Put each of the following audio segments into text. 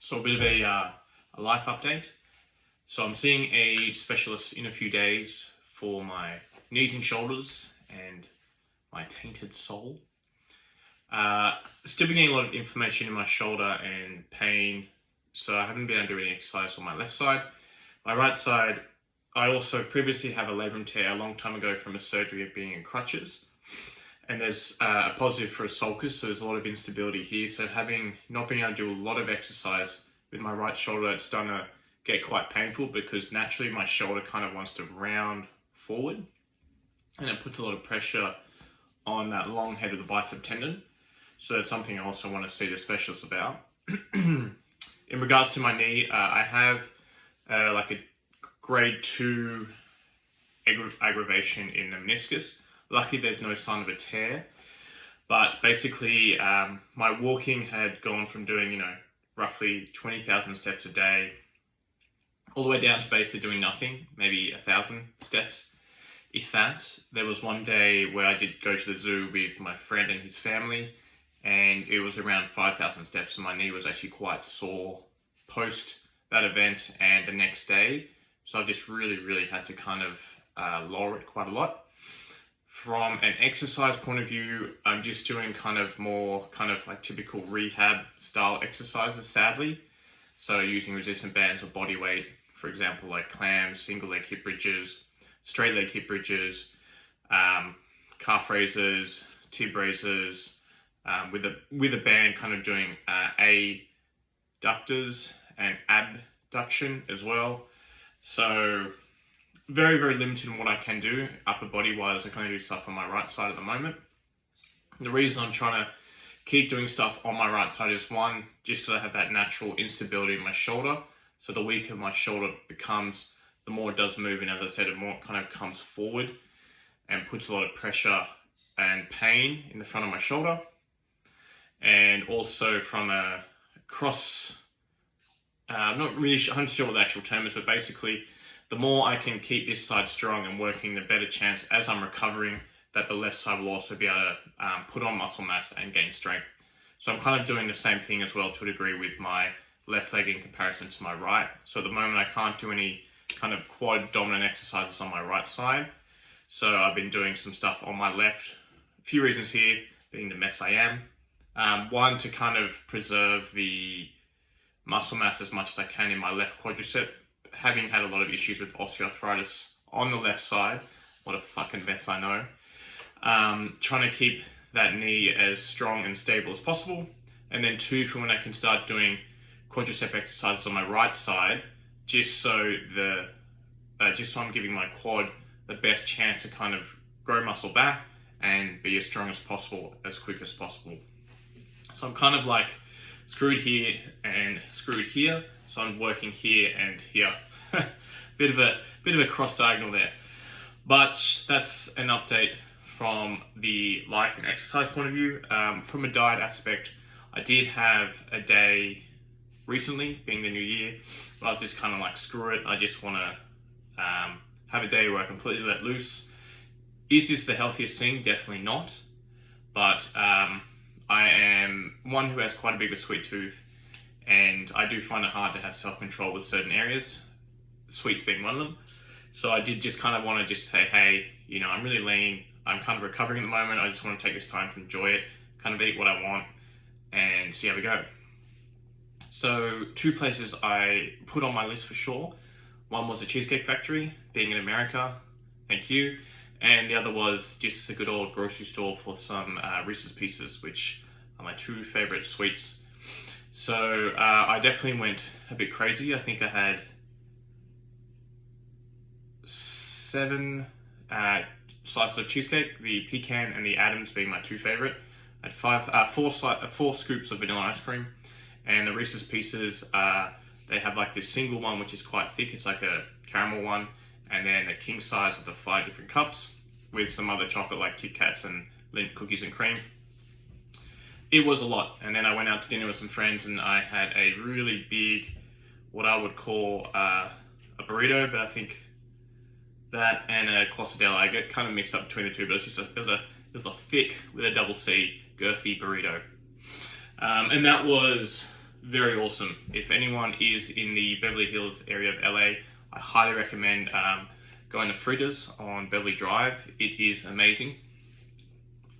So a bit of a life update. So I'm seeing a specialist in a few days for my knees and shoulders and my tainted soul. Still been getting a lot of inflammation in my shoulder and pain, so I haven't been able to do any exercise on my left side. My right side, I also previously have a labrum tear a long time ago from a surgery of being in crutches. And there's a positive for a sulcus, so there's a lot of instability here. So having not being able to do a lot of exercise with my right shoulder, it's starting to get quite painful because naturally my shoulder kind of wants to round forward, and it puts a lot of pressure on that long head of the bicep tendon. So that's something I also want to see the specialist about. In regards to my knee, I have like a grade 2 aggravation in the meniscus. Luckily, there's no sign of a tear, but basically my walking had gone from doing, roughly 20,000 steps a day all the way down to basically doing nothing, maybe 1,000 steps, if that. There was one day where I did go to the zoo with my friend and his family, and it was around 5,000 steps, and my knee was actually quite sore post that event and the next day. So I just really had to kind of lower it quite a lot. From an exercise point of view, I'm just doing more like typical rehab style exercises, sadly. So using resistant bands or body weight, for example, like clams, single leg hip bridges, straight leg hip bridges, calf raises, tib raises, with a band kind of doing adductors and abduction as well. So very limited in what I can do upper body wise. I can only do stuff on my right side at the moment. The reason I'm trying to keep doing stuff on my right side is one, just because I have that natural instability in my shoulder. So the weaker my shoulder becomes, the more it does move, and as I said, the more it kind of comes forward and puts a lot of pressure and pain in the front of my shoulder. And also from a cross, I'm not really 100% sure what the actual term is, but basically the more I can keep this side strong and working, the better chance as I'm recovering that the left side will also be able to put on muscle mass and gain strength. So I'm kind of doing the same thing as well to a degree with my left leg in comparison to my right. So at the moment I can't do any kind of quad dominant exercises on my right side. So I've been doing some stuff on my left. A few reasons here, being the mess I am. One, to kind of preserve the muscle mass as much as I can in my left quadricep. Having had a lot of issues with osteoarthritis on the left side, what a fucking mess I know. Trying to keep that knee as strong and stable as possible. And then two, for when I can start doing quadricep exercises on my right side, just so I'm giving my quad the best chance to kind of grow muscle back and be as strong as possible, as quick as possible. So I'm kind of like screwed here and screwed here. So I'm working here and here. bit of a cross diagonal there. But that's an update from the life and exercise point of view. From a diet aspect, I did have a day recently, being the new year, but I was just kind of like, screw it. I just want to have a day where I completely let loose. Is this the healthiest thing? Definitely not. But I am one who has quite a big sweet tooth, and I do find it hard to have self-control with certain areas, sweets being one of them. So I did just kind of want to just say, hey, I'm really lean, I'm kind of recovering at the moment, I just want to take this time to enjoy it, kind of eat what I want, and see how we go. So 2 places I put on my list for sure. One was a Cheesecake Factory, being in America, thank you. And the other was just a good old grocery store for some Reese's Pieces, which are my 2 favorite sweets. So I definitely went a bit crazy. I think I had 7 slices of cheesecake, the pecan and the Adams being my 2 favorite. I had 4 scoops of vanilla ice cream, and the Reese's Pieces, they have like this single one which is quite thick. It's like a caramel one, and then a king size with the 5 different cups with some other chocolate like Kit Kats and Lindt cookies and cream. It was a lot. And then I went out to dinner with some friends, and I had a really big, what I would call a burrito, but I think that and a quesadilla, I get kind of mixed up between the two, but it was a thick, with a double C, girthy burrito. And that was very awesome. If anyone is in the Beverly Hills area of LA, I highly recommend going to Frida's on Beverly Drive. It is amazing.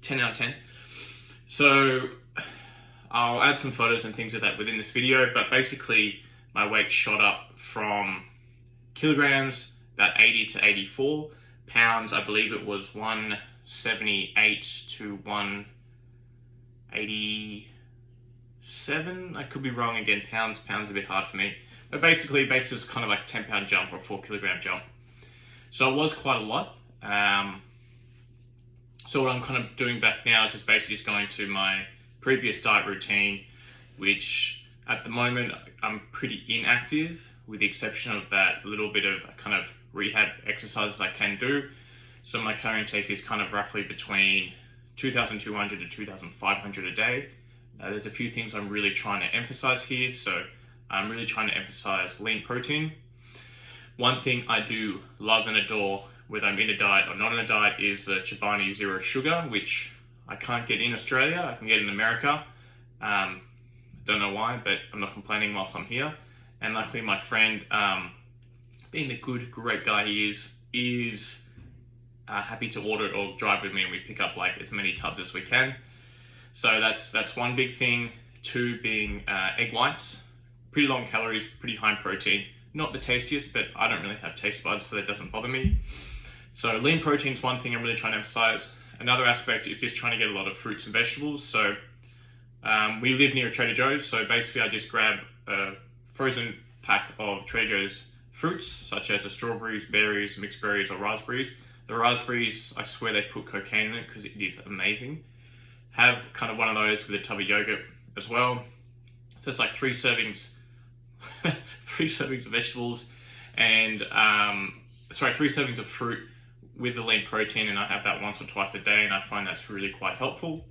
10 out of 10. So I'll add some photos and things of that within this video, but basically my weight shot up from kilograms, about 80 to 84 pounds. I believe it was 178 to 187. I could be wrong again. Pounds a bit hard for me. But basically it was kind of like a 10-pound jump or a 4-kilogram jump. So it was quite a lot. So what I'm kind of doing back now is just basically just going to my previous diet routine, which at the moment I'm pretty inactive, with the exception of that little bit of kind of rehab exercises I can do. So my calorie intake is kind of roughly between 2,200 to 2,500 a day. There's a few things I'm really trying to emphasize here. So I'm really trying to emphasize lean protein. One thing I do love and adore, whether I'm in a diet or not in a diet, is the Chobani Zero Sugar, which I can't get in Australia. I can get in America. Don't know why, but I'm not complaining whilst I'm here. And luckily my friend, being the great guy he is happy to order it or drive with me, and we pick up like as many tubs as we can. So that's one big thing. Two being egg whites. Pretty low in calories, pretty high in protein. Not the tastiest, but I don't really have taste buds, so that doesn't bother me. So lean protein is one thing I'm really trying to emphasize. Another aspect is just trying to get a lot of fruits and vegetables. So we live near a Trader Joe's, so basically I just grab a frozen pack of Trader Joe's fruits, such as the strawberries, berries, mixed berries, or raspberries. The raspberries, I swear they put cocaine in it because it is amazing. Have kind of one of those with a tub of yogurt as well. So it's like 3 servings, 3 servings of vegetables, and 3 servings of fruit with the lean protein, and I have that once or twice a day, and I find that's really quite helpful.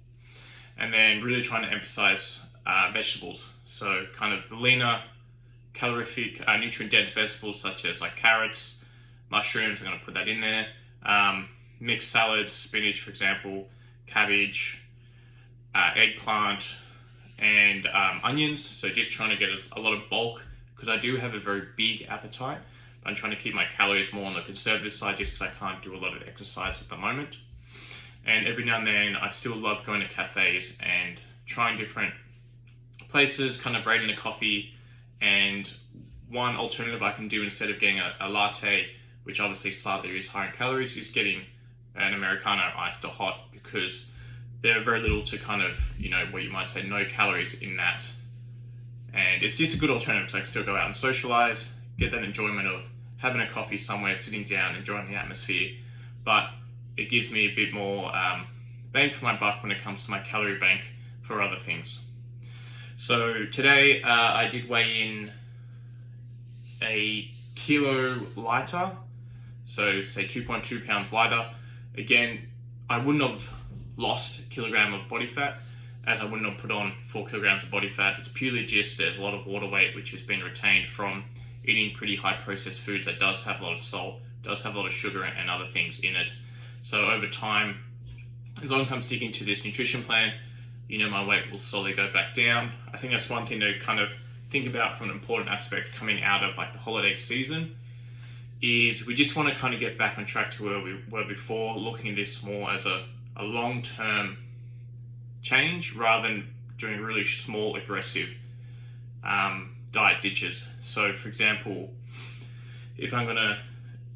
And then really trying to emphasize vegetables. So kind of the leaner, calorific, nutrient-dense vegetables such as like carrots, mushrooms, I'm going to put that in there. Mixed salads, spinach, for example, cabbage, eggplant, and onions. So just trying to get a lot of bulk, because I do have a very big appetite. I'm trying to keep my calories more on the conservative side just because I can't do a lot of exercise at the moment. And every now and then I still love going to cafes and trying different places, kind of rating the coffee. And one alternative I can do instead of getting a latte, which obviously slightly is higher in calories, is getting an Americano iced or hot, because there are very little to kind of, what you might say, no calories in that. And it's just a good alternative because I can still go out and socialize, get that enjoyment of having a coffee somewhere, sitting down, enjoying the atmosphere. But it gives me a bit more bang for my buck when it comes to my calorie bank for other things. So today I did weigh in a kilo lighter, so say 2.2 pounds lighter. Again, I wouldn't have lost a kilogram of body fat, as I wouldn't have put on 4 kilograms of body fat. It's purely just there's a lot of water weight which has been retained from eating pretty high processed foods that does have a lot of salt, does have a lot of sugar and other things in it. So over time, as long as I'm sticking to this nutrition plan, my weight will slowly go back down. I think that's one thing to kind of think about from an important aspect coming out of like the holiday season, is we just want to kind of get back on track to where we were before, looking at this more as a long-term change rather than doing really small, aggressive diet ditches. So for example, if I'm going to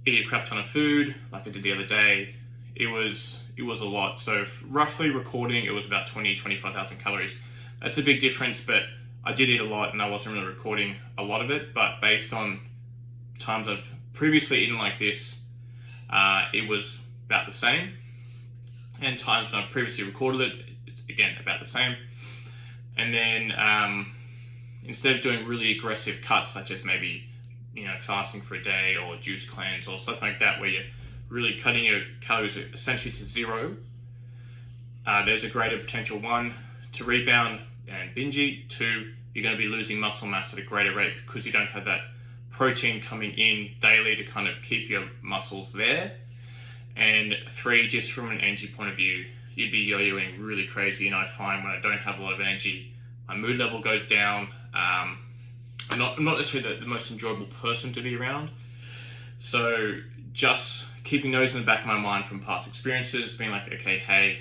eat a crap ton of food, like I did the other day, it was a lot. So roughly recording, it was about 25,000 calories. That's a big difference, but I did eat a lot and I wasn't really recording a lot of it. But based on times I've previously eaten like this, it was about the same. And times when I previously recorded it, it's again about the same. And then instead of doing really aggressive cuts, such as maybe fasting for a day or juice cleanse or something like that, where you're really cutting your calories essentially to zero, there's a greater potential, 1, to rebound and binge eat. 2, you're going to be losing muscle mass at a greater rate because you don't have that protein coming in daily to kind of keep your muscles there. And 3, just from an energy point of view, you'd be yo-yoing really crazy. And I find when I don't have a lot of energy, my mood level goes down, I'm not necessarily the most enjoyable person to be around. So just keeping those in the back of my mind from past experiences, being like, okay, hey,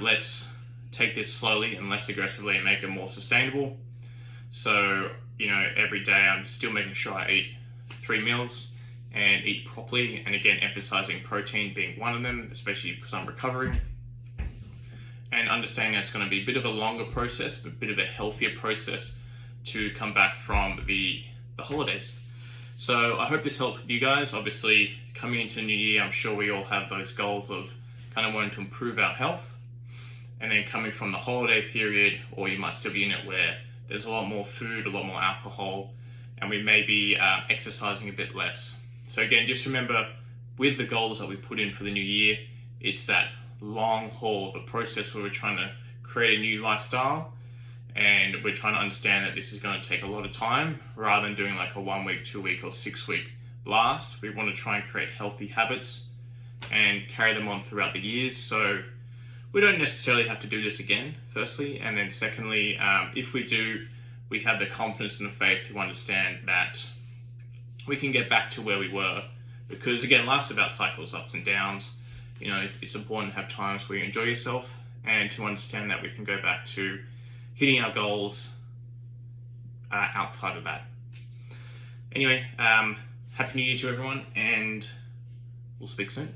let's take this slowly and less aggressively and make it more sustainable. So, every day I'm still making sure I eat 3 meals and eat properly. And again, emphasizing protein being one of them, especially because I'm recovering. And understanding that's going to be a bit of a longer process, but a bit of a healthier process to come back from the holidays. So I hope this helps with you guys. Obviously, coming into the new year, I'm sure we all have those goals of kind of wanting to improve our health. And then coming from the holiday period, or you might still be in it where there's a lot more food, a lot more alcohol, and we may be exercising a bit less. So again, just remember, with the goals that we put in for the new year, it's that long haul of a process where we're trying to create a new lifestyle, and we're trying to understand that this is going to take a lot of time rather than doing like a 1 week, 2 week, or 6 week blast. We want to try and create healthy habits and carry them on throughout the years. So we don't necessarily have to do this again, firstly. And then secondly, if we do, we have the confidence and the faith to understand that we can get back to where we were. Because again, life's about cycles, ups and downs. It's important to have times where you enjoy yourself and to understand that we can go back to hitting our goals outside of that. Anyway, Happy New Year to everyone, and we'll speak soon.